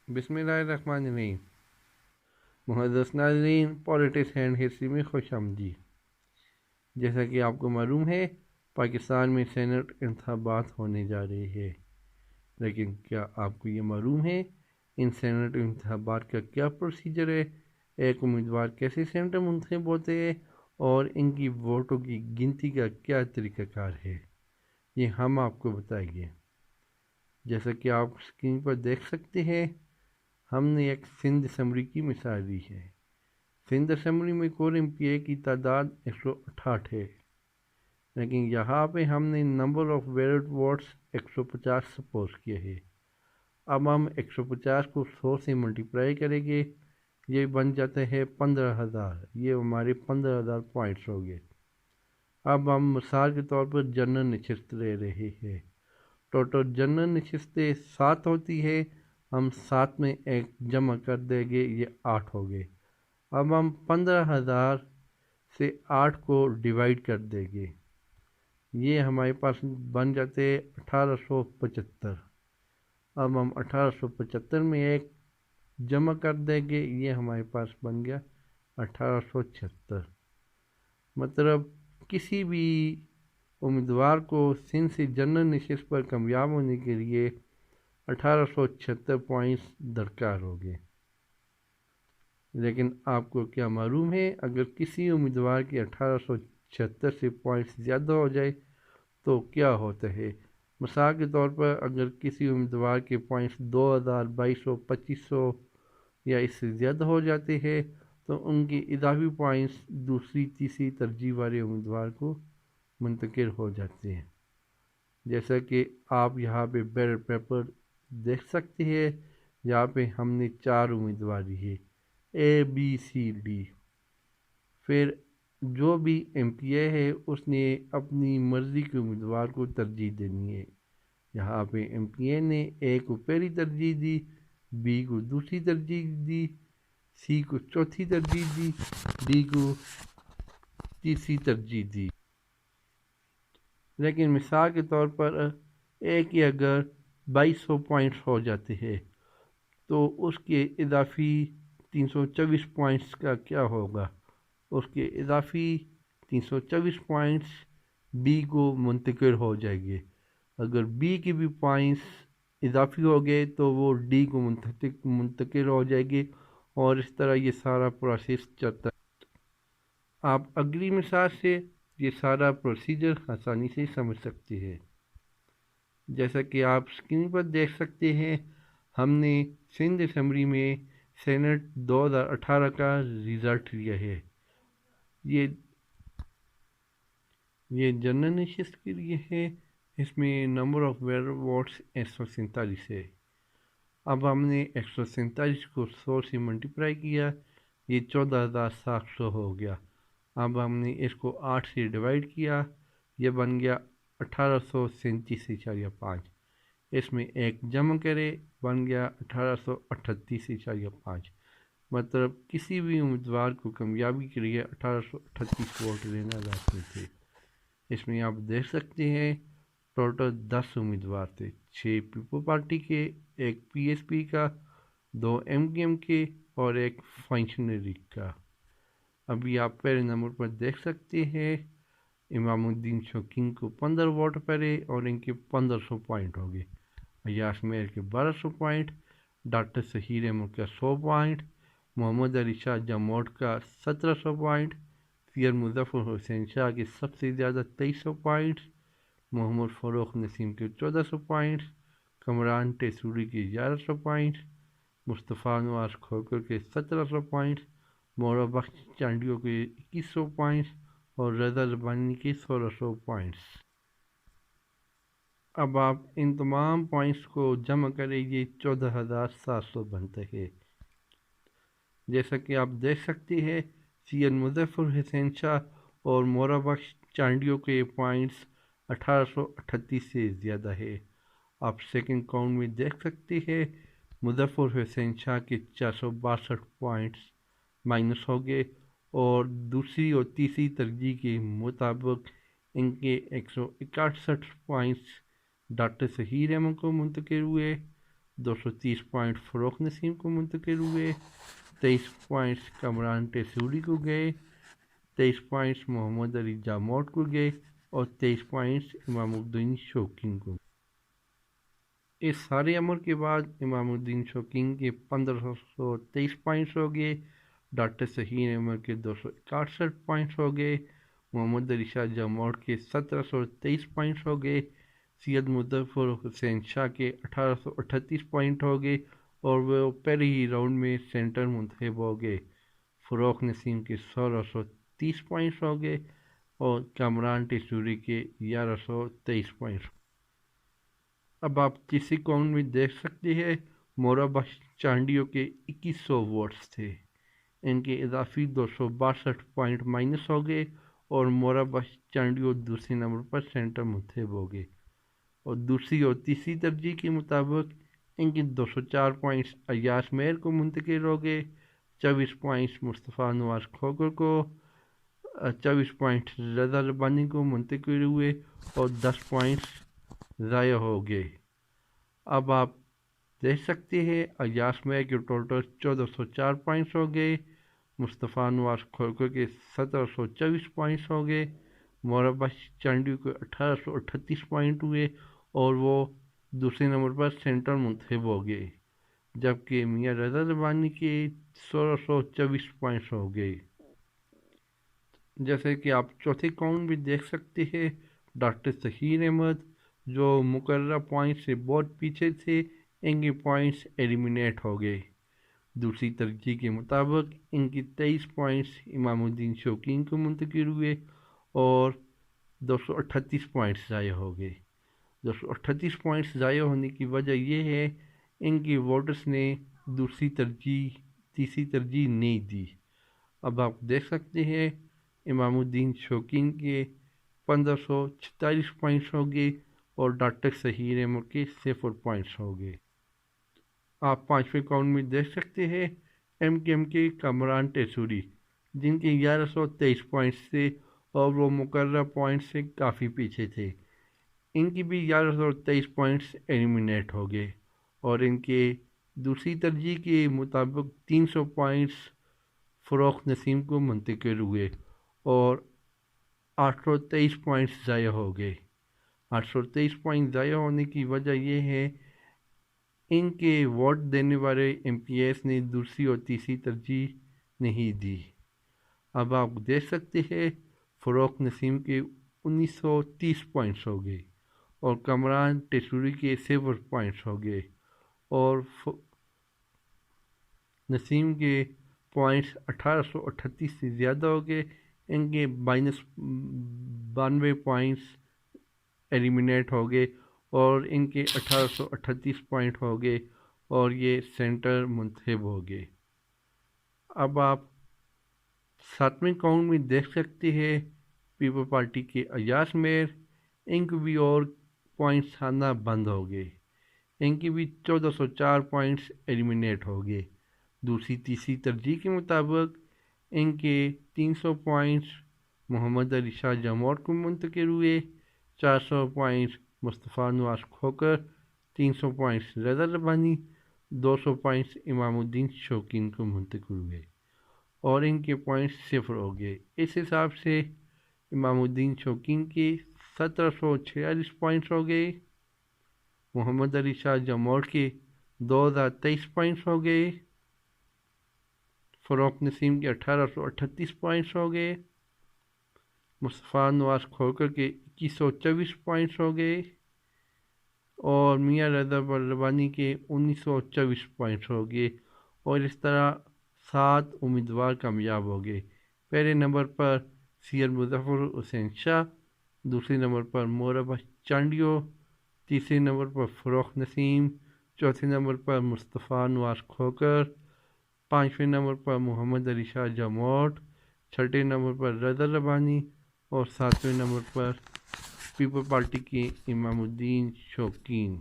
بسم اللہ الرحمن الرحیم۔ معزز ناظرین، پالیٹکس اینڈ ہسٹری میں خوش آمدید۔ جیسا کہ آپ کو معلوم ہے، پاکستان میں سینٹ انتخابات ہونے جا رہے ہیں، لیکن کیا آپ کو یہ معلوم ہے ان سینٹ انتخابات کا کیا پروسیجر ہے؟ ایک امیدوار کیسے سینٹر منتخب ہوتے ہیں اور ان کی ووٹوں کی گنتی کا کیا طریقہ کار ہے، یہ ہم آپ کو بتائیں گے۔ جیسا کہ آپ اسکرین پر دیکھ سکتے ہیں، ہم نے ایک سندھ اسمبلی کی مثال لی ہے۔ سندھ اسمبلی میں کل MP کی تعداد 168 ہے، لیکن یہاں پہ ہم نے number of valid votes 150 suppose کیا ہے۔ اب ہم 150 کو 100 سے ملٹیپلائی کریں گے، یہ بن جاتا ہے 15,000، یہ ہمارے 15,000 پوائنٹس ہو گئے۔ اب ہم مثال کے طور پر جنرل نشست لے رہے ہیں۔ ٹوٹل جنرل نشستیں 7 ہوتی ہے، ہم 7 میں ایک جمع کر دیں گے، یہ 8 ہو گئے۔ اب ہم 15,000 سے 8 کو ڈیوائڈ کر دیں گے، یہ ہمارے پاس بن جاتے 1875۔ اب ہم 1875 میں ایک جمع کر دیں گے، یہ ہمارے پاس بن گیا 1876۔ مطلب کسی بھی امیدوار کو سندھ سے جنرل نشست پر کامیاب ہونے کے لیے 1876 پوائنٹس درکار ہو گئے۔ لیکن آپ کو کیا معلوم ہے، اگر کسی امیدوار کے 1876 سے پوائنٹس زیادہ ہو جائے تو کیا ہوتا ہے؟ مثال کے طور پر اگر کسی امیدوار کے پوائنٹس 2,000، 2,200، 2,500 یا اس سے زیادہ ہو جاتے ہیں تو ان کی اضافی پوائنٹس دوسری تیسری ترجیح والے امیدوار کو منتقل ہو جاتے ہیں۔ جیسا کہ آپ یہاں پہ بیلٹ پیپر دیکھ سکتے ہیں، یہاں پہ ہم نے 4 امیدوار لیے ABCD۔ پھر جو بھی MP ہے اس نے اپنی مرضی کے امیدوار کو ترجیح دینی ہے۔ یہاں پہ MP نے A کو پہلی ترجیح دی، B کو دوسری ترجیح دی، C کو چوتھی ترجیح دی، D کو تیسری ترجیح دی۔ لیکن مثال کے طور پر A کے اگر 2,200 پوائنٹس ہو جاتے ہیں تو اس کے اضافی 324 پوائنٹس کا کیا ہوگا؟ اس کے اضافی 324 پوائنٹس B کو منتقل ہو جائیں گے۔ اگر B کی بھی پوائنٹس اضافی ہو گئے تو وہ D کو منتقل ہو جائے گی، اور اس طرح یہ سارا پروسیس چلتا ہے۔ آپ اگلی مثال سے یہ سارا پروسیجر آسانی سے سمجھ سکتے ہیں۔ جیسا کہ آپ اسکرین پر دیکھ سکتے ہیں، ہم نے سندھ اسمبلی میں سینٹ 2018 کا رزلٹ لیا ہے۔ یہ جنرل نشست کے لیے ہے، اس میں نمبر آف ویلڈ ووٹس 147 ہے۔ اب ہم نے 147 کو 100 سے ملٹیپلائی کیا، یہ 14,700 ہو گیا۔ اب ہم نے اس کو 8 سے ڈیوائڈ کیا، یہ بن گیا 1837.5۔ اس میں ایک جمع کرے، بن گیا 1838.5۔ مطلب کسی بھی امیدوار کو کامیابی کے لیے 1838 ووٹ لینا لازمی تھے۔ اس میں آپ دیکھ سکتے ہیں ٹوٹل 10 امیدوار تھے، 6 پیپل پارٹی کے، ایک PSP کا، 2 MKM کے اور ایک فنکشنری کا۔ ابھی آپ پہلے نمبر پر دیکھ سکتے ہیں امام الدین شوکین کو 15 ووٹ پڑے اور ان کے 1500 پوائنٹ ہو گئے۔ ایاز میر کے 1200 پوائنٹ، ڈاکٹر سہیر احمد کا 100 پوائنٹ، محمد علی شاہ جموٹ کا 1700 پوائنٹ، سید مظفر حسین شاہ کے سب سے زیادہ 2300 پوائنٹس، محمد فاروق نسیم کے 1400 پوائنٹس، کمران ٹیسوری کے 1100 پوائنٹس، مصطفیٰ نواز کھوکر کے 1700 پوائنٹس، مورا بخش چانڈیو کے 2100 پوائنٹس اور رضا زبانی کے 1600 پوائنٹس۔ اب آپ ان تمام پوائنٹس کو جمع کریں، یہ 14,700 بنتا ہے۔ جیسا کہ آپ دیکھ سکتے ہیں سید مظفر حسین شاہ اور مورا بخش چانڈیو کے پوائنٹس 1838 سے زیادہ ہے۔ آپ سیکنڈ کاؤنٹ میں دیکھ سکتے ہیں مظفر حسین شاہ کے 462 پوائنٹس مائنس ہو گئے، اور دوسری اور تیسری ترجیح کے مطابق ان کے 161 پوائنٹس ڈاکٹر سہیر احمد کو منتقل ہوئے، 230 پوائنٹ فروخ نسیم کو منتقل ہوئے، 23 پوائنٹس کامران ٹیسوری کو گئے، 23 پوائنٹس محمد علی جاموٹ کو گئے اور 23 پوائنٹس امام الدین شوکین کو۔ اس سارے عمل کے بعد امام الدین شوکین کے 1523 پوائنٹس ہو گئے، ڈاکٹر شہین احمد کے 261 پوائنٹس ہو گئے، محمد علی شاہ جاموٹ کے 1723 پوائنٹس ہو گئے، سید مظفر حسین شاہ کے 1838 پوائنٹ ہو گئے اور وہ پہلے ہی راؤنڈ میں سینٹر منتخب ہو گئے۔ فروخ نسیم کے 1630 پوائنٹس ہو گئے اور کامران ٹیسوری کے 1123 پوائنٹس۔ اب آپ کسی کاؤنٹ میں دیکھ سکتے ہیں موربہ چانڈیوں کے 2100 ووٹس تھے، ان کے اضافی 262 پوائنٹ مائنس ہو گئے اور موربہ چانڈیوں دوسرے نمبر پر سینٹر منتخب ہو گئے، اور دوسری اور تیسری ترجیح کے مطابق ان کے 204 پوائنٹس ایاز میر کو منتقل ہو گئے، 24 پوائنٹس مصطفیٰ نواز کھوکر کو، 24 پوائنٹس رضا ربانی کو منتقل ہوئے اور 10 پوائنٹس ضائع ہو گئے۔ اب آپ دیکھ سکتے ہیں ایاز میر کے ٹوٹل 1404 پوائنٹس ہو گئے، مصطفیٰ نواز کھوکر کے 1724 پوائنٹس ہو گئے، موربہ چانڈیو کے 1838 پوائنٹ ہوئے اور وہ دوسرے نمبر پر سینٹر منتخب ہو گئے، جبکہ میاں رضا ربانی کے 1624 پوائنٹس ہو گئے۔ جیسے کہ آپ چوتھے کاؤنٹ بھی دیکھ سکتے ہیں، ڈاکٹر شہین احمد جو مقررہ پوائنٹ سے بہت پیچھے تھے، ان کے پوائنٹس ایلیمینیٹ ہو گئے۔ دوسری ترجیح کے مطابق ان کی 23 پوائنٹس امام الدین شوکین کو منتقل ہوئے اور 238 پوائنٹس ضائع ہو گئے۔ 238 پوائنٹس ضائع ہونے کی وجہ یہ ہے ان کے ووٹرز نے دوسری ترجیح تیسری ترجیح نہیں دی۔ اب آپ دیکھ سکتے ہیں امام الدین شوکین کے 1546 پوائنٹس ہو گئے اور ڈاکٹر شہین احمد کے 0 پوائنٹس ہو گئے۔ آپ پانچویں کاؤنٹ میں دیکھ سکتے ہیں ایم کیو ایم کے کامران ٹیسوری، جن کے 1123 پوائنٹس تھے اور وہ مقررہ پوائنٹ سے کافی پیچھے تھے، ان کی بھی 1123 پوائنٹس ایلیمینیٹ ہو گئے اور ان کے دوسری ترجیح کے مطابق 300 پوائنٹس فروخ نسیم کو منتقل ہوئے اور 823 پوائنٹس ضائع ہو گئے۔ 823 پوائنٹ ضائع ہونے کی وجہ یہ ہے ان کے ووٹ دینے والے ایم پی ایس نے دوسری اور تیسری ترجیح نہیں دی۔ اب آپ دیکھ سکتے ہیں فروخ نسیم کے 1930 پوائنٹس ہو گئے اور کامران ٹیسوری کے 0 پوائنٹس ہو گئے اور نسیم کے پوائنٹس 1838 سے زیادہ ہو گئے، ان کے -92 پوائنٹس ایلیمینیٹ ہو گئے اور ان کے 1838 پوائنٹ ہو گئے اور یہ سینٹر منتخب ہو گئے۔ اب آپ ساتویں کاؤنٹ میں دیکھ سکتے ہیں پیپل پارٹی کے ایاز میر، ان کو بھی اور پوائنٹس آنا بند ہو گئے، ان کی بھی 1404 پوائنٹس ایلیمینیٹ ہو گئے۔ دوسری تیسری ترجیح کے مطابق ان کے 300 پوائنٹس محمد علی شاہ جاموٹ کو منتقل ہوئے، 400 پوائنٹس مصطفیٰ نواز کھوکر، 300 پوائنٹس رضا ربانی، 200 پوائنٹس امام الدین شوکین کو منتقل ہوئے اور ان کے پوائنٹس 0 ہو گئے۔ اس حساب سے امام الدین شوکین کے 1746 پوائنٹس ہو گئے، محمد علی شاہ جاموٹ کے 2023 پوائنٹس ہو گئے، فروخ نسیم کے 1838 پوائنٹس ہو گئے، مصطفیٰ نواز کھوکر کے 2124 پوائنٹس ہو گئے اور میاں رضا ربانی کے 1924 پوائنٹس ہو گئے، اور اس طرح 7 امیدوار کامیاب ہو گئے۔ پہلے نمبر پر سید مظفر حسین شاہ، دوسرے نمبر پر موربہ چانڈیو، تیسرے نمبر پر فروخ نسیم، چوتھے نمبر پر مصطفیٰ نواز کھوکر، پانچویں نمبر پر محمد علی شاہ جاموٹ، چھٹے نمبر پر رضا ربانی اور ساتویں نمبر پر پیپل پارٹی کے امام الدین شوکین۔